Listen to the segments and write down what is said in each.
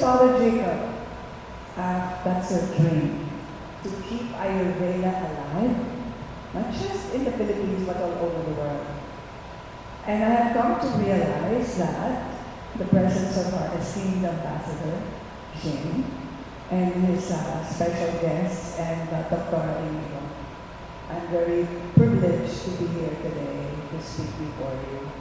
Father Jacob, that's your dream, to keep Ayurveda alive, not just in the Philippines, but all over the world. And I have come to realize that the presence of our esteemed ambassador, Jane, and his special guests, and Dr. 𝐸𝐴. I'm very privileged to be here today to speak before you.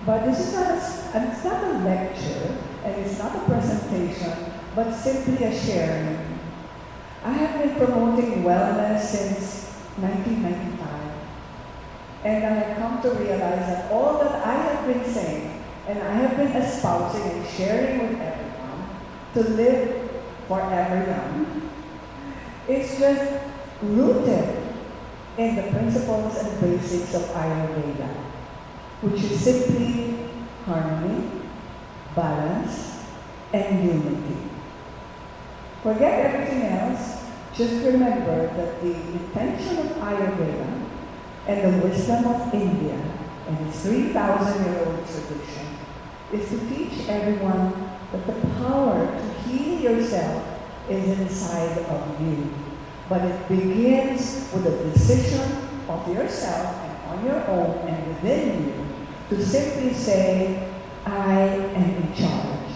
But this is it's not a lecture, and it's not a presentation, but simply a sharing. I have been promoting wellness since 1995. And I have come to realize that all that I have been saying, and I have been espousing and sharing with everyone, to live forever young, is just rooted in the principles and basics of Ayurveda, which is simply harmony, balance, and unity. Forget everything else, just remember that the intention of Ayurveda and the wisdom of India and its 3,000-year-old tradition is to teach everyone that the power to heal yourself is inside of you. But it begins with a decision of yourself and on your own and within you to simply say, I am in charge.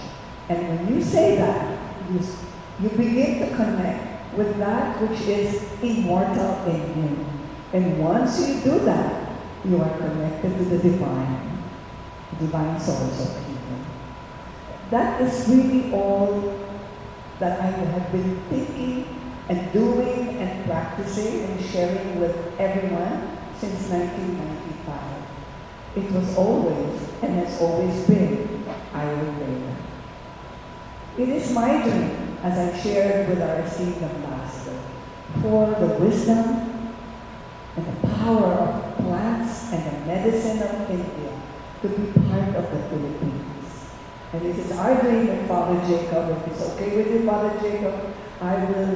And when you say that, you begin to connect with that which is immortal in you. And once you do that, you are connected to the divine source of healing. That is really all that I have been thinking and doing and practicing and sharing with everyone since 1995. It was always and has always been Ayurveda. It is my dream, as I shared with our esteemed ambassador, for the wisdom and the power of plants and the medicine of India to be part of the Philippines. And it is our dream that Father Jacob, if it's okay with you, Father Jacob, I will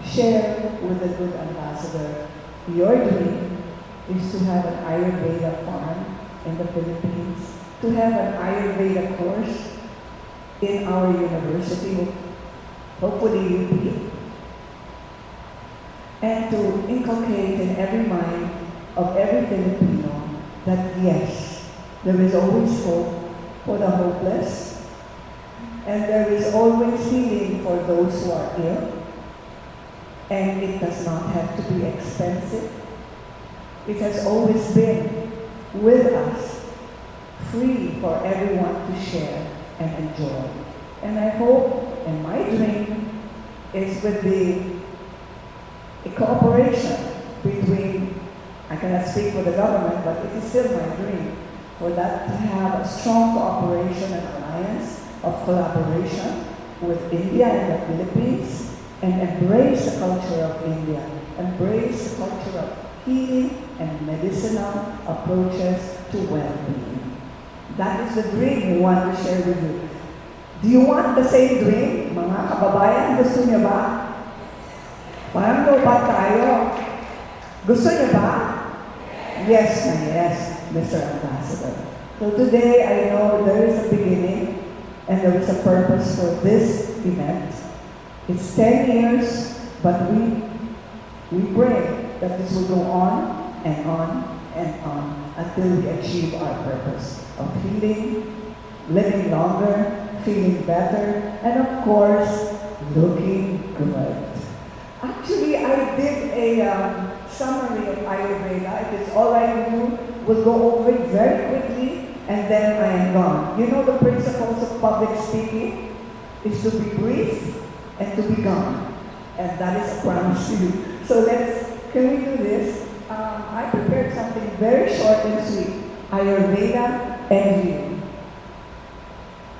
share with the good ambassador. Your dream is to have an Ayurveda farm in the Philippines, to have an Ayurveda course in our university, hopefully UP, and to inculcate in every mind of every Filipino that yes, there is always hope for the hopeless, and there is always healing for those who are ill, and it does not have to be expensive. It has always been with us, free for everyone to share and enjoy. And I hope, and my dream, is with a cooperation between, I cannot speak for the government, but it is still my dream, for that to have a strong cooperation and alliance of collaboration with India and the Philippines, and embrace the culture of India, embrace the culture of healing and medicinal approaches to well-being. That is the dream we want to share with you. Do you want the same dream? Mga kababayan, gusto niyo ba? Parang lobat tayo. Gusto niyo ba? Yes na yes, Mr. Ambassador. So today, I know there is a beginning and there is a purpose for this event. It's 10 years, but we pray that this will go on and on and on until we achieve our purpose of healing, living longer, feeling better, and of course, looking good. Actually, I did a summary of Ayurveda. If it's all I do, we'll go over it very quickly, and then I am gone. You know the principles of public speaking is to be brief and to be gone. And that is a promise to you. So can we do this? I prepared something very short and sweet. Ayurveda and you.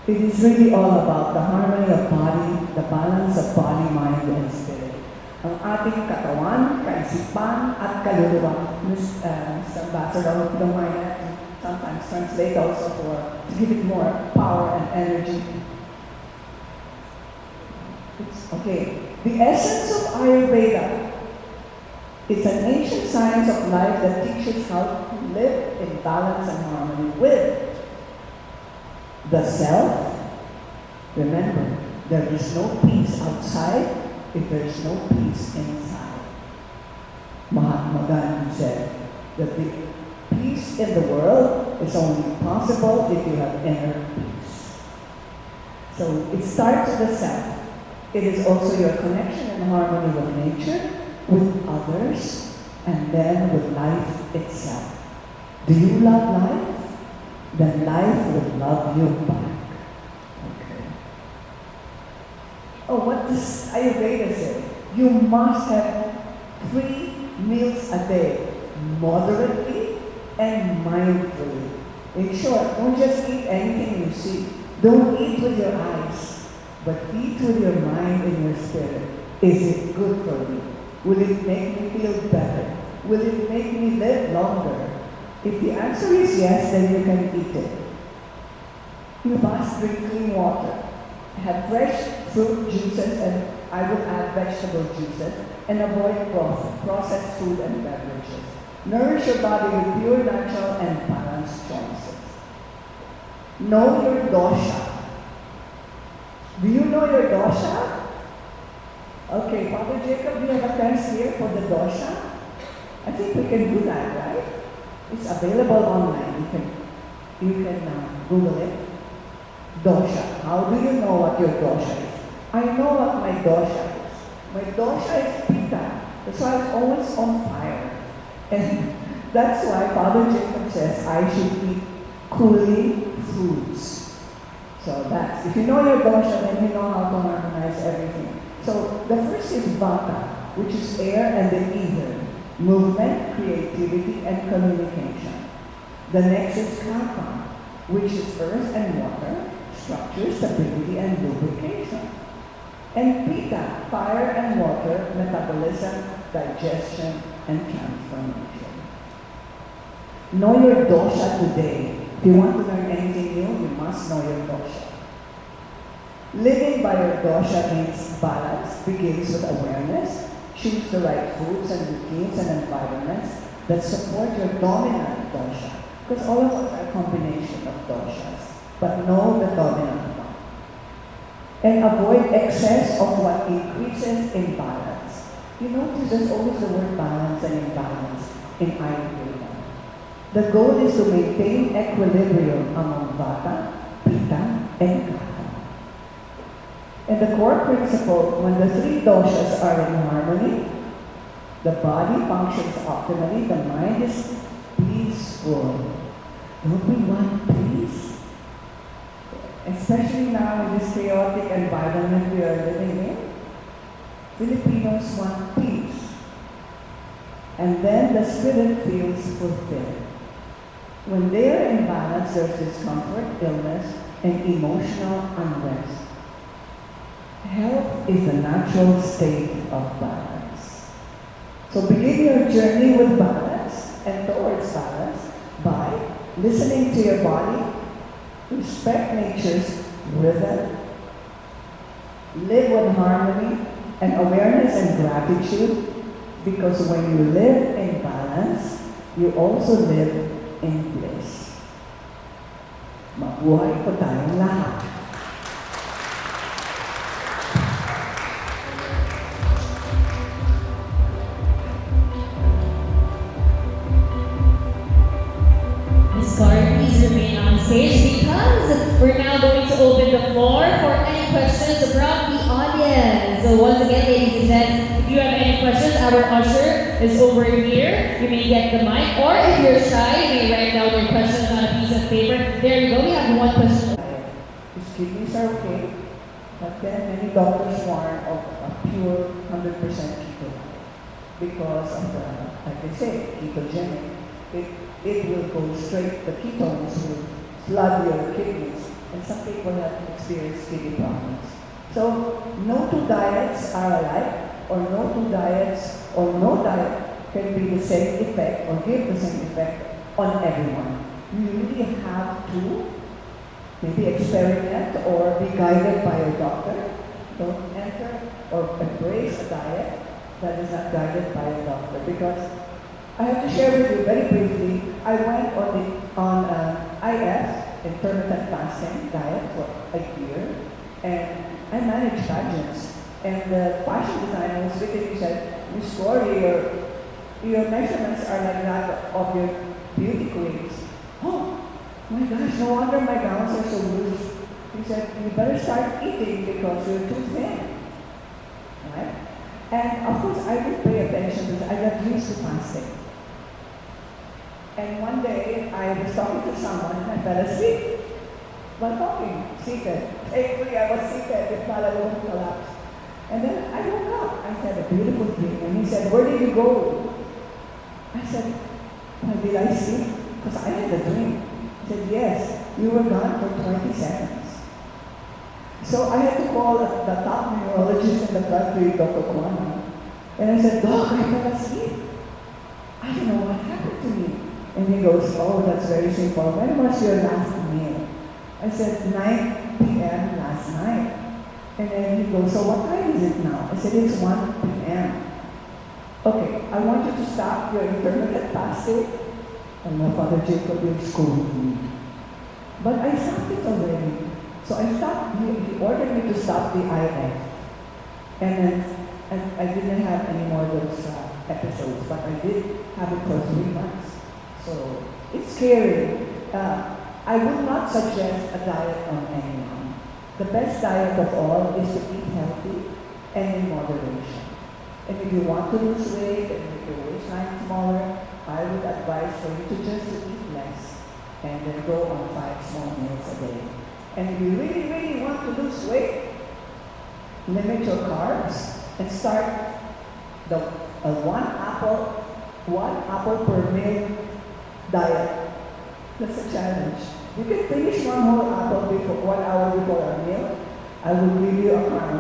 It is really all about the harmony of body, the balance of body, mind, and spirit. Ang ating katawan, kaisipan, at kaluluwa. Ms. Ambassador, if you don't mind, I have to sometimes translate also to give it more power and energy. Okay. The essence of Ayurveda is an ancient science of life that teaches how to live in balance and harmony with the self. Remember, There is no peace outside if there is no peace inside. Mahatma Gandhi said that the peace in the world is only possible if you have inner peace. So it starts with the self. It is also your connection and harmony with nature, with others, and then with life itself. Do you love life? Then life will love you back. Okay. Oh, what does Ayurveda say? You must have 3 meals a day, moderately and mindfully. In short, don't just eat anything you see. Don't eat with your eyes, but eat with your mind and your spirit. Is it good for me? Will it make me feel better? Will it make me live longer? If the answer is yes, then you can eat it. You must drink clean water. Have fresh fruit juices, and I will add vegetable juices, and avoid processed food and beverages. Nourish your body with pure, natural, and balanced choices. Know your dosha. Do you know your dosha? Okay, Father Jacob, you have a test here for the dosha? I think we can do that, right? It's available online. You can Google it. Dosha. How do you know what your dosha is? I know what my dosha is. My dosha is pitta. That's why it's always on fire. And that's why Father Jacob says I should eat cooling foods. So that's, if you know your dosha, then you know how to harmonize everything. So the first is vata, which is air and the ether. Movement, creativity, and communication. The next is kapha, which is earth and water, structure, stability, and lubrication. And pitta, fire and water, metabolism, digestion, and transformation. Know your dosha today. If you want to learn anything new, you must know your dosha. Living by your dosha means balance, begins with awareness. Choose the right foods and routines and environments that support your dominant dosha. Because all of us are a combination of doshas, but know the dominant one. And avoid excess of what increases imbalance. You notice there's always the word balance and imbalance in Ayurveda. The goal is to maintain equilibrium among vata, pitta, and kapha. And the core principle, when the 3 doshas are in harmony, the body functions optimally, the mind is peaceful. Don't we want peace? Especially now in this chaotic environment we are living in, Filipinos want peace. And then the spirit feels fulfilled. When they are in balance, there's discomfort, illness, and emotional unrest. Health is the natural state of balance. So begin your journey with balance and towards balance by listening to your body, respect nature's rhythm, live with harmony and awareness and gratitude, because when you live in balance, you also live in bliss. Mabuhay po tayong lahat. Please remain on stage because we're now going to open the floor for any questions from the audience. So once again, ladies and gents, if you have any questions, our usher is over here. You may get the mic, or if you're shy, you may write down your questions on a piece of paper. There you go. We have one question. His kidneys are okay, but then many doctors warn of a pure 100% keto because of the, like they say, ketogenic. It will go straight, the ketones will flood your kidneys, and some people have experienced kidney problems. So, no 2 diets are alike, or no 2 diets, or no diet can be the same effect, or give the same effect on everyone. You really have to maybe experiment, or be guided by your doctor. Don't enter or embrace a diet that is not guided by a doctor, because I have to share with you very briefly, I went on IF, intermittent fasting diet, for a year, and I manage pageants. And the fashion designer was with him and said, Miss Cory, your measurements are like that of your beauty queens. Oh, my gosh, no wonder my gowns are so loose. He said, you better start eating because you're too thin. Right? And of course, I didn't pay attention because I got used to fasting. And one day, I was talking to someone and I fell asleep while talking, seated. Thankfully, I was seated, if not, I would have collapsed. And then I woke up. I said, a beautiful dream. And he said, where did you go? I said, well, did I sleep? Because I had a dream. He said, yes, you were gone for 20 seconds. So I had to call the top neurologist in the country, Dr. Quirino. And I said, Doc, I fell asleep. I don't know what happened to me. And he goes, oh, that's very simple. When was your last meal? I said, 9 p.m. last night. And then he goes, so what time is it now? I said, it's 1 p.m. Okay, I want you to stop your intermittent fasting. And my Father Jacob will scold me. But I stopped it already. So I stopped, he ordered me to stop the IF. And then I didn't have any more of those episodes, but I did have it for 3 months. So it's scary. I would not suggest a diet on anyone. The best diet of all is to eat healthy and in moderation. And if you want to lose weight and make your waistline smaller, I would advise for you to just eat less and then go on 5 small meals a day. And if you really, really want to lose weight, limit your carbs and start the one apple per meal diet. That's a challenge. You can finish one whole apple before 1 hour before a meal. I will give you a crown.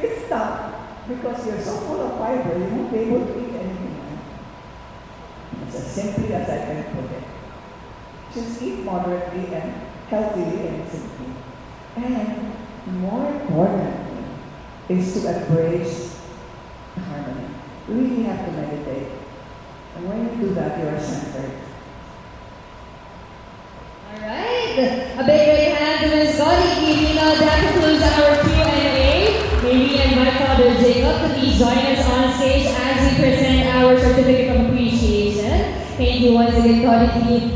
It's tough because you're so full of fiber, you won't be able to eat anything. It's as simply as I can put it. Just eat moderately and healthily and simply. And more importantly is to embrace harmony. You really have to meditate. And when you do that, you are centered. Alright, a big hand to Ms. Cory Quirino. That concludes our Q&A. May we invite Father Jacob to please join us on stage as we present our certificate of appreciation. Thank you once again, Cory Quirino.